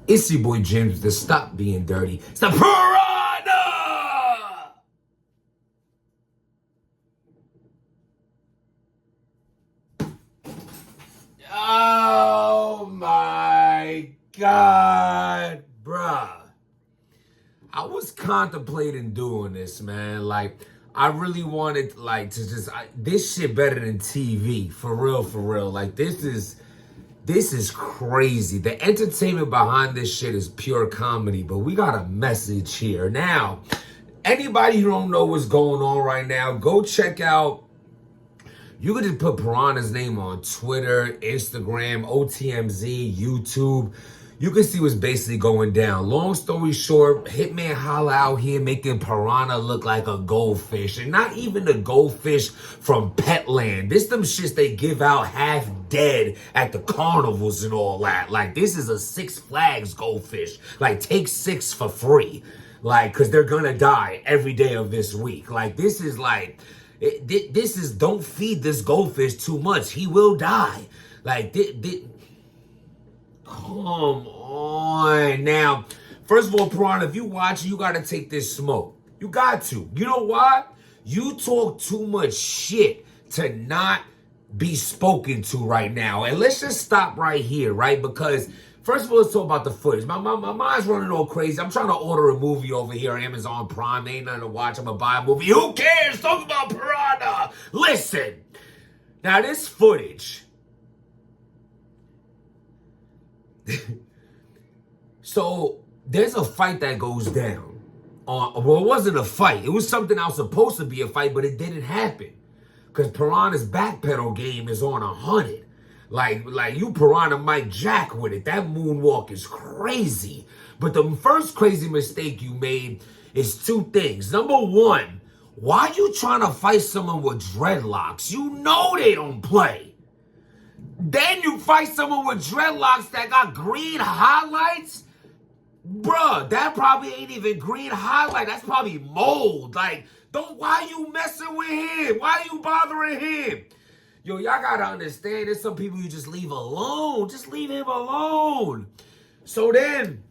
It's your boy James to Stop Being Dirty. It's the piranha! Oh my God, bruh. I was contemplating doing this, man. Like, I really wanted, like, to just, this shit better than TV. For real, for real. Like, this is crazy. The entertainment behind this shit is pure comedy, but we got a message here. Now, anybody who don't know what's going on right now, go check out, you can just put Piranha's name on Twitter, Instagram, OTMZ, YouTube. You can see what's basically going down. Long story short, Hitman holla out here making Piranha look like a goldfish. And not even a goldfish from Petland. This them shits they give out half dead at the carnivals and all that. Like, this is a Six Flags goldfish. Like, take 6 for free. Like, because they're gonna die every day of this week. Like, this is like, this is, don't feed this goldfish too much. He will die. Like, come on. Now, first of all, Piranha, if you watch, you got to take this smoke. You got to. You know why? You talk too much shit to not be spoken to right now. And let's just stop right here, right? Because, first of all, let's talk about the footage. My mind's running all crazy. I'm trying to order a movie over here on Amazon Prime. Ain't nothing to watch. I'm going to buy a movie. Who cares? Talk about Piranha. Listen. Now, this footage... So there's a fight that goes down. Well, it wasn't a fight. It was something that was supposed to be a fight, but it didn't happen. Because Piranha's backpedal game is on 100. Like you Piranha Mike Jack with it. That moonwalk is crazy. But the first crazy mistake you made is 2 things. Number 1, why you trying to fight someone with dreadlocks? You know they don't play. Then you fight someone with dreadlocks that got green highlights? Bruh, that probably ain't even green highlight. That's probably mold. Like, why you messing with him? Why you bothering him? Yo, y'all gotta understand, there's some people you just leave alone. Just leave him alone. So then,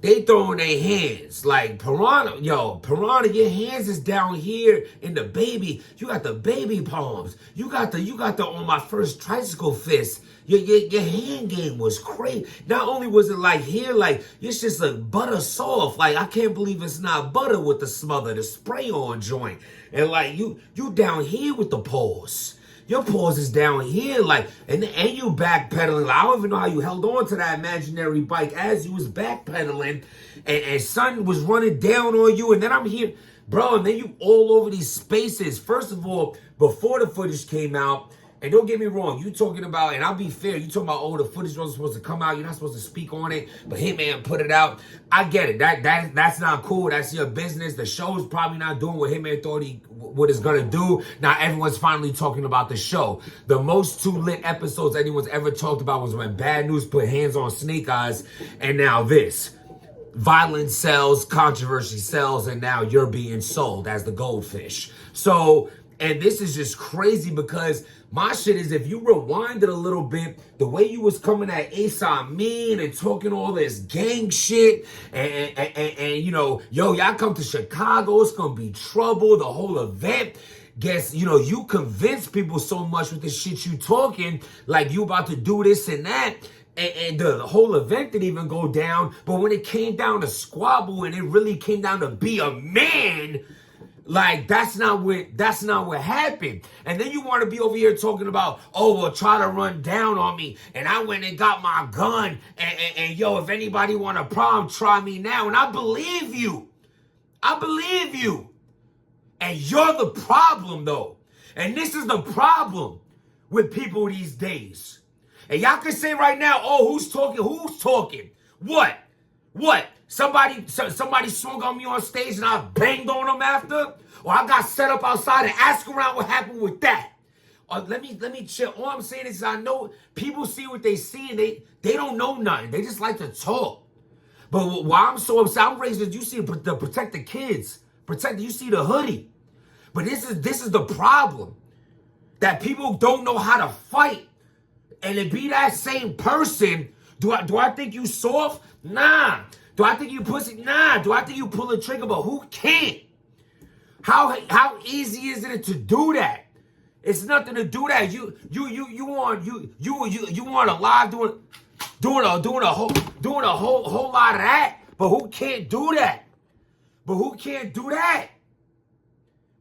they throwing their hands. Like, Piranha, your hands is down here in the baby. You got the baby palms. You got the on my first tricycle fist. Your hand game was crazy. Not only was it like here, like, it's just like butter soft. Like, I can't believe it's not butter with the smother, the spray on joint. And like, you down here with the paws. Your paws is down here, like, and you backpedaling. Like, I don't even know how you held on to that imaginary bike as you was backpedaling, and son was running down on you, and then I'm here, bro, and then you all over these spaces. First of all, before the footage came out, and don't get me wrong, you talking about, and I'll be fair, you talking about, the footage wasn't supposed to come out, you're not supposed to speak on it, but Hitman put it out. I get it. That's not cool. That's your business. The show's probably not doing what Hitman thought what it's gonna do. Now everyone's finally talking about the show. The most 2 lit episodes anyone's ever talked about was when Bad News put hands on Snake Eyes, and now this. Violence sells, controversy sells, and now you're being sold as the goldfish. So, and this is just crazy because my shit is, if you rewind it a little bit, the way you was coming at Ace Amin and talking all this gang shit, and you know, yo, y'all come to Chicago, it's gonna be trouble, the whole event. Guess, you convince people so much with the shit you talking, like you about to do this and that. And the whole event didn't even go down. But when it came down to squabble and it really came down to be a man, like, that's not what happened. And then you want to be over here talking about, try to run down on me. And I went and got my gun. And yo, if anybody want a problem, try me now. And I believe you. I believe you. And you're the problem, though. And this is the problem with people these days. And y'all can say right now, who's talking? Who's talking? What? Somebody swung on me on stage and I banged on them after? Or I got set up outside and asked around what happened with that? Or let me chill. All I'm saying is, I know people see what they see and they don't know nothing. They just like to talk. But why I'm so upset, I'm raised as you see to protect the kids. You see the hoodie. But this is the problem. That people don't know how to fight. And to be that same person Do I think you soft? Nah. Do I think you pussy? Nah. Do I think you pull a trigger? But who can't? How easy is it to do that? It's nothing to do that. You want a live doing a whole lot of that. But who can't do that? But who can't do that?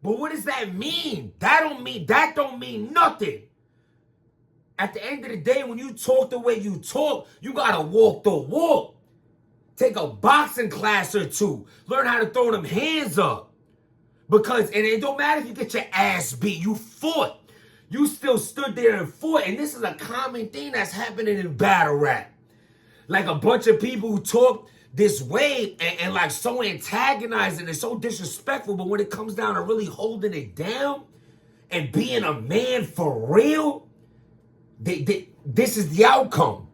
But what does that mean? That don't mean nothing. At the end of the day, when you talk the way you talk, you gotta walk the walk. Take a boxing class or two. Learn how to throw them hands up. Because, and it don't matter if you get your ass beat, you fought. You still stood there and fought. And this is a common thing that's happening in battle rap. Like a bunch of people who talk this way and like so antagonizing and so disrespectful, but when it comes down to really holding it down and being a man for real, this is the outcome.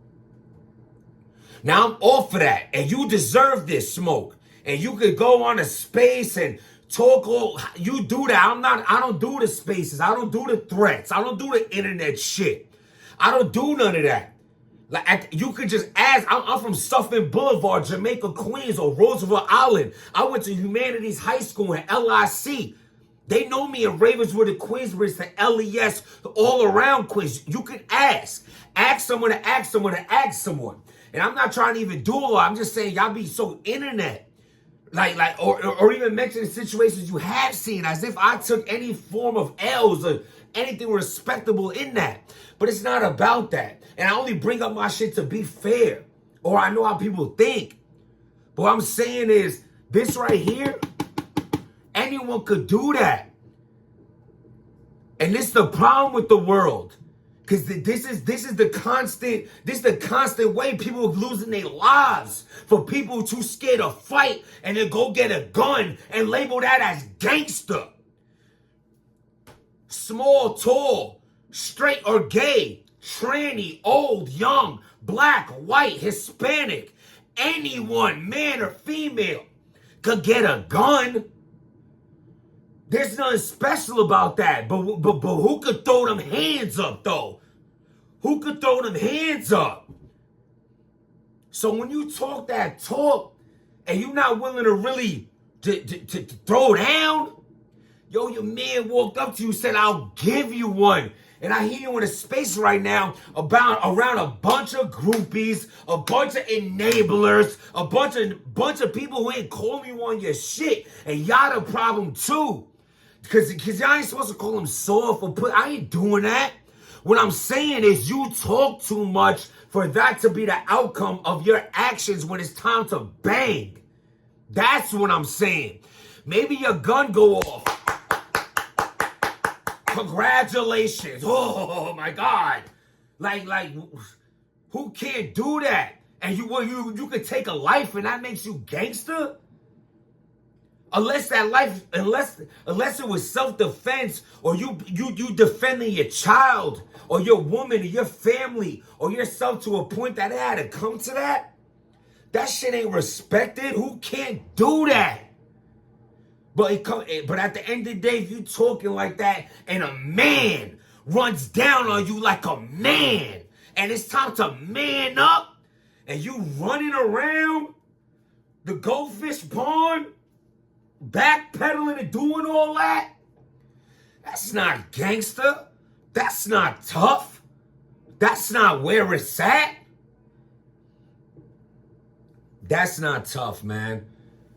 Now I'm all for that, and you deserve this, Smoke. And you could go on a space and talk all, you do that. I don't do the spaces. I don't do the threats. I don't do the internet shit. I don't do none of that. Like, you could just ask. I'm from Suffolk Boulevard, Jamaica, Queens, or Roosevelt Island. I went to Humanities High School in LIC. They know me in Ravenswood and Queensbridge to LES, all around Queens. You can ask. Ask someone to ask someone to ask someone. And I'm not trying to even do a lot. I'm just saying y'all be so internet. Or even mentioning situations you have seen as if I took any form of L's or anything respectable in that. But it's not about that. And I only bring up my shit to be fair. Or I know how people think. But what I'm saying is, this right here, anyone could do that. And this is the problem with the world. Because this is the constant way people are losing their lives for people too scared to fight and then go get a gun and label that as gangster. Small, tall, straight or gay, tranny, old, young, black, white, Hispanic, anyone, man or female, could get a gun. There's nothing special about that. But who could throw them hands up, though? Who could throw them hands up? So when you talk that talk and you're not willing to really to throw down, yo, your man walked up to you and said, I'll give you one. And I hear you in a space right now around a bunch of groupies, a bunch of enablers, a bunch of people who ain't calling you on your shit. And y'all the problem too. Because y'all ain't supposed to call them soft or I ain't doing that. What I'm saying is you talk too much for that to be the outcome of your actions when it's time to bang. That's what I'm saying. Maybe your gun go off. Congratulations. Oh my God. Like who can't do that? And you could take a life and that makes you gangster? Unless it was self-defense or you defending your child or your woman or your family or yourself to a point that it had to come to that, that shit ain't respected. Who can't do that? But at the end of the day, if you talking like that and a man runs down on you like a man and it's time to man up and you running around the goldfish pond, backpedaling and doing all that, that's not gangster. That's not tough. That's not where it's at. That's not tough, man.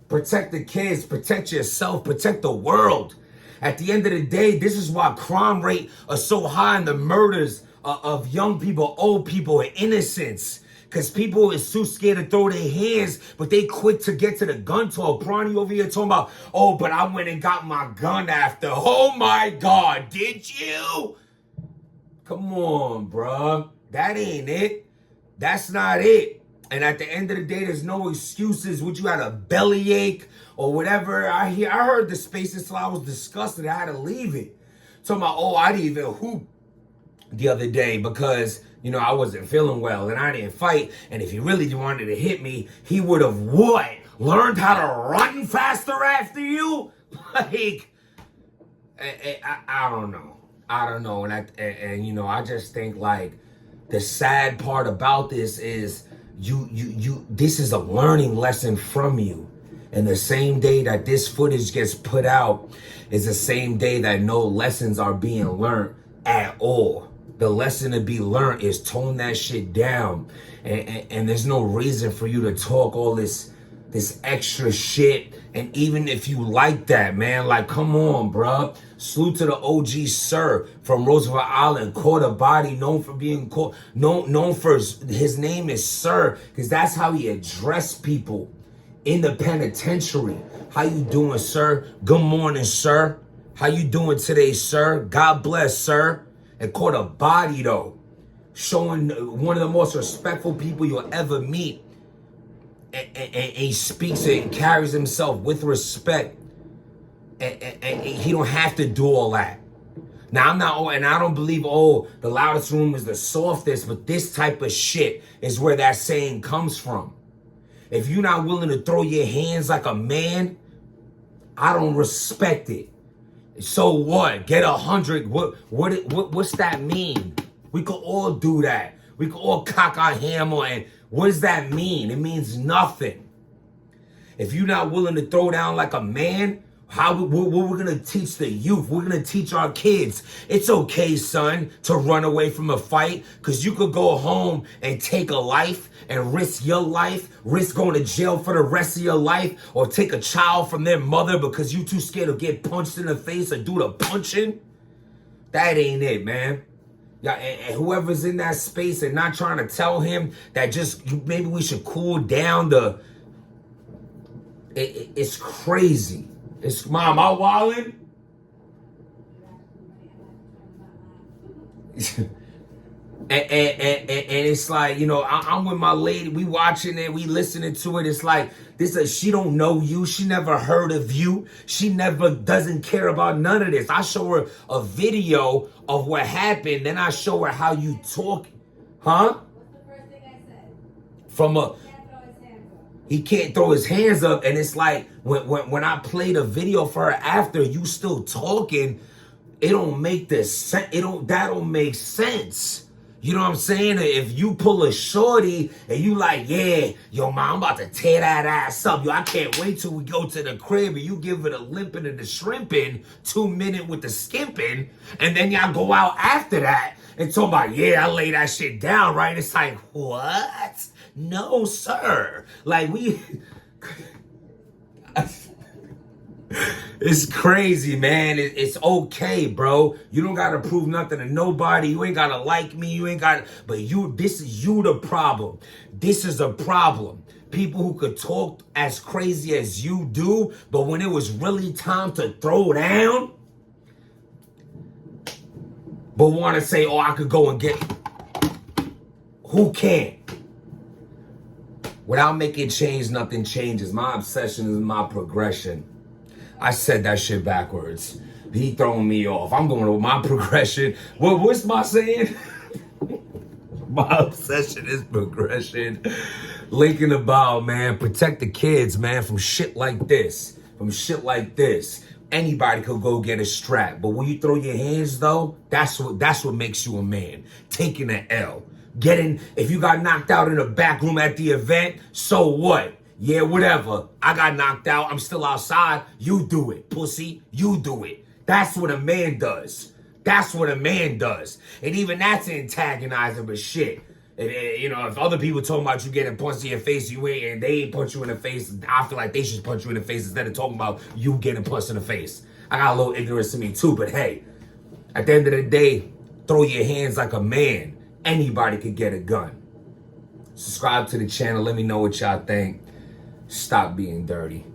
Protect the kids, protect yourself, protect the world. At the end of the day, this is why crime rate are so high in the murders of young people, old people, and innocents. Because people is too scared to throw their hands, but they quick to get to the gun talk. Bronny over here talking about, oh, but I went and got my gun after. Oh, my God, did you? Come on, bruh. That ain't it. That's not it. And at the end of the day, there's no excuses. Would you had a bellyache or whatever? I heard the space until I was disgusted. I had to leave it. Talking about, oh, I didn't even hoop the other day because, you know, I wasn't feeling well and I didn't fight. And if he really wanted to hit me, he would have what? Learned how to run faster after you? Like, I don't know. I don't know. And you know, I just think like the sad part about this is this is a learning lesson from you. And the same day that this footage gets put out is the same day that no lessons are being learned at all. The lesson to be learned is tone that shit down. And there's no reason for you to talk all this extra shit. And even if you like that, man, like, come on, bruh. Salute to the OG Sir from Roosevelt Island, caught a body, known for being caught, known for his name is Sir, because that's how he addressed people in the penitentiary. How you doing, sir? Good morning, sir. How you doing today, sir? God bless, sir. And caught a body, though, showing one of the most respectful people you'll ever meet. And he speaks it and carries himself with respect. And he don't have to do all that. Now, and I don't believe, the loudest room is the softest, but this type of shit is where that saying comes from. If you're not willing to throw your hands like a man, I don't respect it. So what? Get 100. What's that mean? We could all do that. We could all cock our hammer, and what does that mean? It means nothing. If you're not willing to throw down like a man, what we're gonna teach the youth? We're gonna teach our kids. It's okay, son, to run away from a fight, because you could go home and take a life and risk your life, risk going to jail for the rest of your life, or take a child from their mother because you too scared to get punched in the face or do the punching. That ain't it, man. Yeah, and whoever's in that space and not trying to tell him that maybe we should cool down it's crazy. Mom, I wildin'? and it's like, I'm with my lady. We watching it. We listening to it. It's like, she don't know you. She never heard of you. She doesn't care about none of this. I show her a video of what happened. Then I show her how you talk. Huh? What's the first thing I said? He can't throw his hands up, and it's like when I played a video for her after, you still talking, it don't make that don't make sense. You know what I'm saying? If you pull a shorty and you like, yeah, yo, man, I'm about to tear that ass up. Yo, I can't wait till we go to the crib, and you give it a limping and the shrimping, 2 minute with the skimping, and then y'all go out after that and talk about, yeah, I lay that shit down, right? It's like, what? No, sir. Like, it's crazy, man. It's okay, bro. You don't gotta prove nothing to nobody. You ain't gotta like me. But this is you the problem. This is a problem. People who could talk as crazy as you do, but when it was really time to throw down, but want to say, I could go and get. Who can't? Without making change, nothing changes. My obsession is my progression. I said that shit backwards. He throwing me off. I'm going with my progression. What's my saying? My obsession is progression. Link in the bio, man. Protect the kids, man, from shit like this. Anybody could go get a strap. But when you throw your hands, though, that's what makes you a man. Taking an L. If you got knocked out in the back room at the event, so what? Yeah, whatever. I got knocked out. I'm still outside. You do it, pussy. You do it. That's what a man does. And even that's antagonizing, but shit. If other people talking about you getting punched in your face, and they ain't punch you in the face, I feel like they should punch you in the face instead of talking about you getting punched in the face. I got a little ignorance in me too, but hey, at the end of the day, throw your hands like a man. Anybody could get a gun. Subscribe to the channel. Let me know what y'all think. Stop being dirty.